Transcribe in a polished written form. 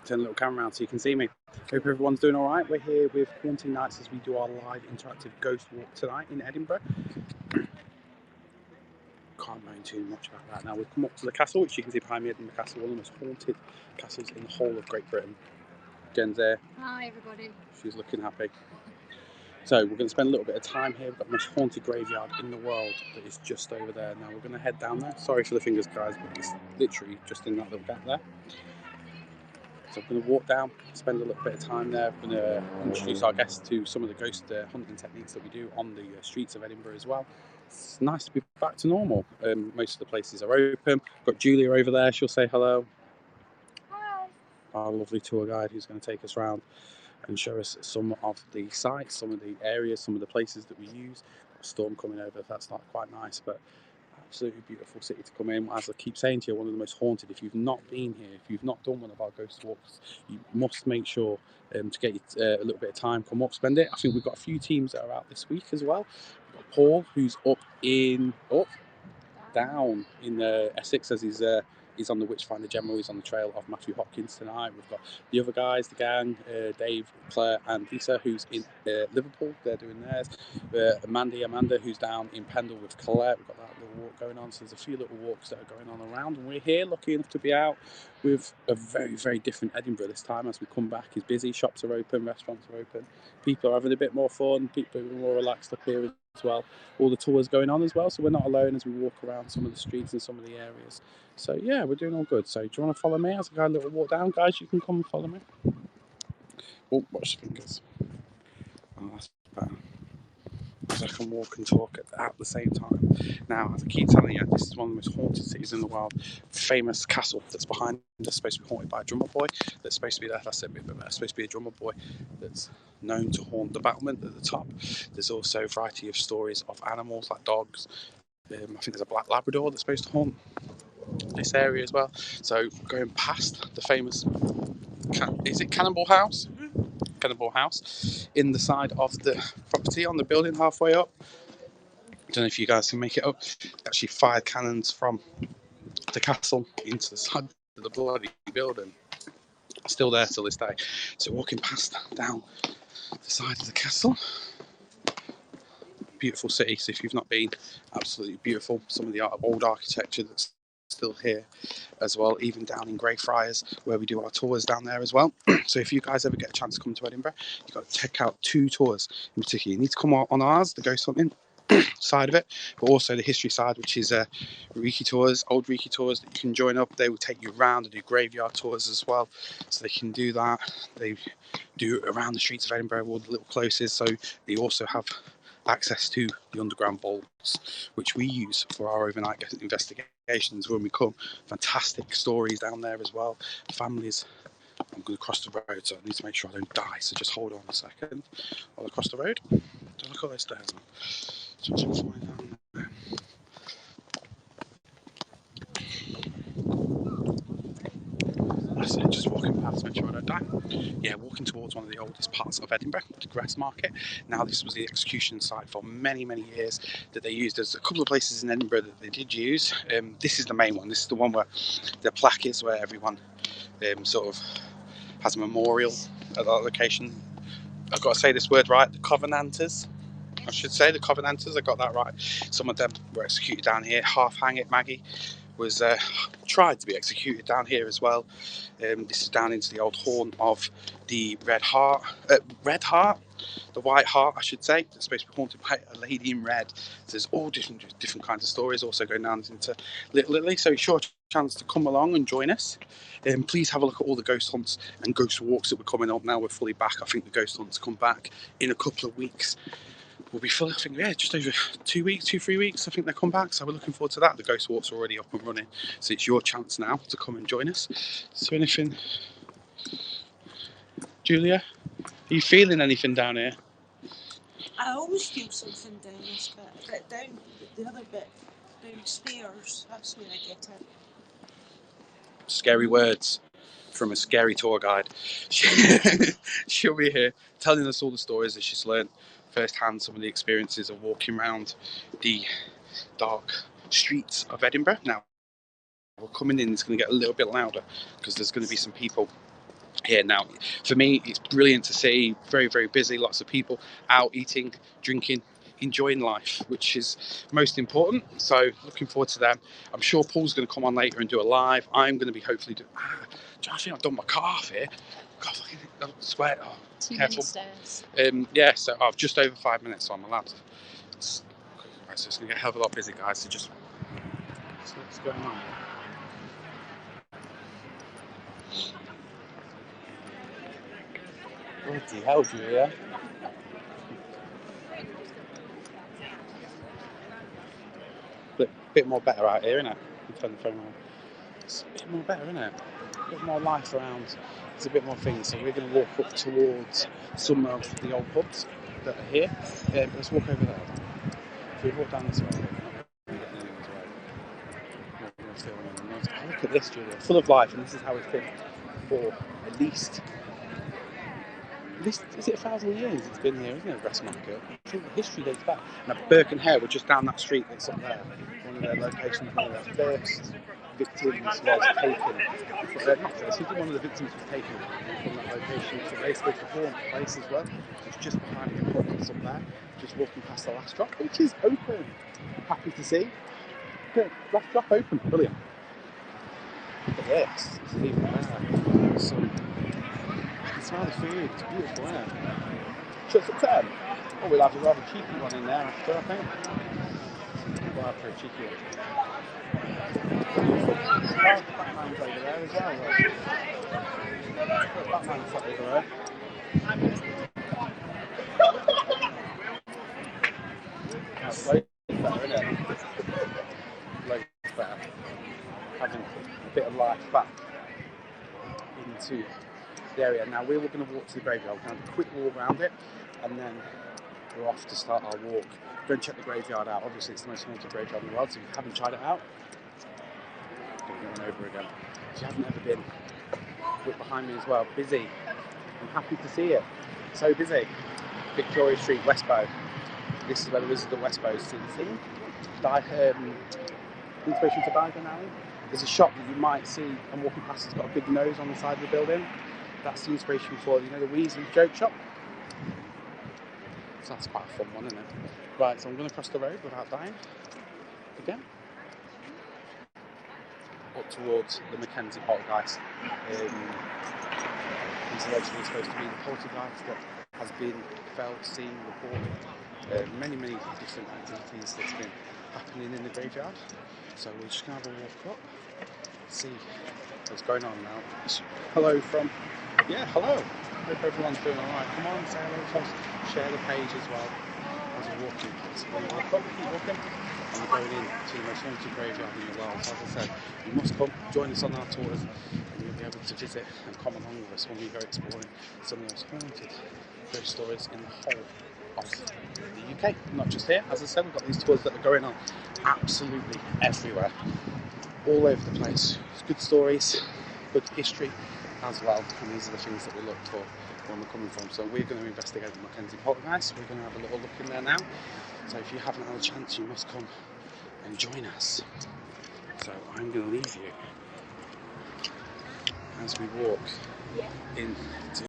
Turn a little camera around so you can see me. Hope everyone's doing all right. We're here with Haunting Nights as we do our live interactive ghost walk tonight in Edinburgh. Can't moan too much about that now. We've come up to the castle, which you can see behind me, Edinburgh Castle, one of the most haunted castles in the whole of Great Britain. Jen's there. Hi everybody. She's looking happy. So we're going to spend a little bit of time here. We've got the most haunted graveyard in the world that is just over there. Now we're going to head down there. Sorry for the fingers, guys, but it's literally just in that little gap there. So I'm going to walk down, spend a little bit of time there. I'm going to introduce our guests to some of the ghost hunting techniques that we do on the streets of Edinburgh as well. It's nice to be back to normal. Most of the places are open. I've got Julia over there. She'll say hello. Hi. Our lovely tour guide who's going to take us around and show us some of the sites, some of the areas, some of the places that we use. Got a storm coming over, that's not quite nice, but absolutely beautiful city to come in. As I keep saying to you, one of the most haunted. If you've not been here, if you've not done one of our ghost walks, you must make sure to get a little bit of time, come up, spend it. I think we've got a few teams that are out this week as well. We've got Paul, who's down in Essex, as he's on the Witchfinder General. He's on the trail of Matthew Hopkins tonight. We've got the other guys, the gang, Dave, Claire and Lisa, who's in Liverpool. They're doing theirs. Amanda, who's down in Pendle with Colette. We've got that little walk going on. So there's a few little walks that are going on around. And we're here, lucky enough to be out with a very, very different Edinburgh this time. As we come back, it's busy. Shops are open, restaurants are open. People are having a bit more fun. People are more relaxed up here as well. All the tours going on as well, so we're not alone as we walk around some of the streets and some of the areas. So yeah, we're doing all good. So do you want to follow me as I go a little walk down, guys? You can come and follow me. Oh, watch the fingers. Oh, that's better. Because I can walk and talk at the same time. Now, as I keep telling you, this is one of the most haunted cities in the world. Famous castle that's behind us, supposed to be haunted by a drummer boy. That's supposed to be there. That's a bit better. Supposed to be a drummer boy that's known to haunt the battlement at the top. There's also a variety of stories of animals like dogs. I think there's a black Labrador that's supposed to haunt this area as well. So going past the famous, is it Cannonball House? Cannonball House in the side of the property on the building halfway up. I don't know if you guys can make it up. Actually fired cannons from the castle into the side of the bloody building. Still there till this day. So walking past down the side of the castle. Beautiful city, so if you've not been, absolutely beautiful. Some of the old architecture that's still here as well, even down in Greyfriars where we do our tours down there as well. So if you guys ever get a chance to come to Edinburgh, you've got to check out two tours in particular. You need to come on ours, the ghost hunting side of it, but also the history side, which is Reiki tours, old Reiki tours that you can join up. They will take you around and do graveyard tours as well, so they can do that. They do around the streets of Edinburgh, all the little closes, so they also have access to the underground vaults, which we use for our overnight investigations when we come. Fantastic stories down there as well. Families. I'm going to cross the road, so I need to make sure I don't die, so just hold on a second while I cross the road. Don't look at those stairs. That's it, just walking past, make sure I don't die. Yeah, walking towards one of the oldest parts of Edinburgh, the Grassmarket. Now, this was the execution site for many, many years that they used. There's a couple of places in Edinburgh that they did use. This is the main one. This is the one where the plaque is, where everyone sort of has a memorial at that location. I've got to say this word right, the Covenanters. I should say the Covenanters, I got that right. Some of them were executed down here. Half Hang It Maggie was tried to be executed down here as well. This is down into the old haunt of the Red Heart, the White Hart, I should say. It's supposed to be haunted by a lady in red. So there's all different kinds of stories. Also going down into Little Italy. So it's your chance to come along and join us. Please have a look at all the ghost hunts and ghost walks that we're coming up now. We're fully back. I think the ghost hunts come back in a couple of weeks. We'll be full, I think, just over 3 weeks, I think they come back. So we're looking forward to that. The ghost walk's already up and running. So it's your chance now to come and join us. So anything, Julia, are you feeling anything down here? I always feel something down this bit down the other bit, downstairs, that's where I get it. Scary words from a scary tour guide. She'll be here telling us all the stories that she's learned firsthand, some of the experiences of walking around the dark streets of Edinburgh. Now, We're coming in, it's going to get a little bit louder because there's going to be some people here now. For me, it's brilliant to see, very, very busy, lots of people out eating, drinking, enjoying life, which is most important. So looking forward to them. I'm sure Paul's going to come on later and do a live. I'm going to be hopefully doing, I think I've done my calf here. God, I swear. Oh, 2 careful. minutes stairs. Yeah, so I've just over 5 minutes, so I'm allowed to. Right, so it's going to get a hell of a lot busy, guys. So just what's going on? Bloody hell, Julia. Bit more better out here, isn't it? Turn the phone on. It's a bit more better, isn't it? A bit more life around. There's a bit more things. So we're going to walk up towards some of the old pubs that are here. Let's walk over there. If we walk down this way, we're not getting anyone's way. We're going to film them. Look at this, Julia. Full of life, and this is how it's been for at least is it 1,000 years it's been here, isn't it, Grass Market? I think the history dates back. Now, Birkenhead, we're just down that street that's up there. One of their locations, one of their first victims was taken. Not first, one of the victims was taken from that location. It's a race to perform place as well. It's just behind the pub that's up there, just walking past the last drop, which is open. Happy to see. Good, last drop open, brilliant. Look at this, this is even better. So, smell the food, it's beautiful, isn't it? Shuts at 10. Oh, we'll have a rather cheeky one in there after, I think. We'll have for a cheeky one. Batman's over there as well. Batman's over there. That's loads better, isn't it? Loads better. Having a bit of life back into the area. Now we're going to walk to the graveyard. We're going to have a quick walk around it, and then we're off to start our walk. Go and check the graveyard out. Obviously, it's the most haunted graveyard in the world, so if you haven't tried it out, going over again. If you haven't ever been, look behind me as well. Busy. I'm happy to see it. So busy. Victoria Street, Westbow. This is where the Wizard of Westbow is seen. Inspiration for Diagon Alley. There's a shop that you might see. I'm walking past. It's got a big nose on the side of the building. That's the inspiration for, the Weasley joke shop. So that's quite a fun one, isn't it? Right, so I'm going to cross the road without dying. Again. Up towards the Mackenzie poltergeist. He's allegedly supposed to be the poltergeist that has been felt, seen, reported. Many different activities that's been happening in the graveyard. So we're just going to have a walk up, see what's going on now. Hello from... Yeah, hello. Hope everyone's doing alright. Come on, say hello to us. Share the page as well as we're walking. So we're going to walk up, keep walking, and we're going into the most haunted graveyard in the world. So as I said, you must come, join us on our tours, and you'll be able to visit and come along with us when we go exploring some of the most haunted ghost stories in the whole of the UK. Not just here, as I said, we've got these tours that are going on absolutely everywhere, all over the place. Good stories, good history as well, and these are the things that we look for when we're coming from. So we're going to investigate the Mackenzie poltergeist. We're going to have a little look in there now. So if you haven't had a chance, you must come and join us. So I'm going to leave you as we walk into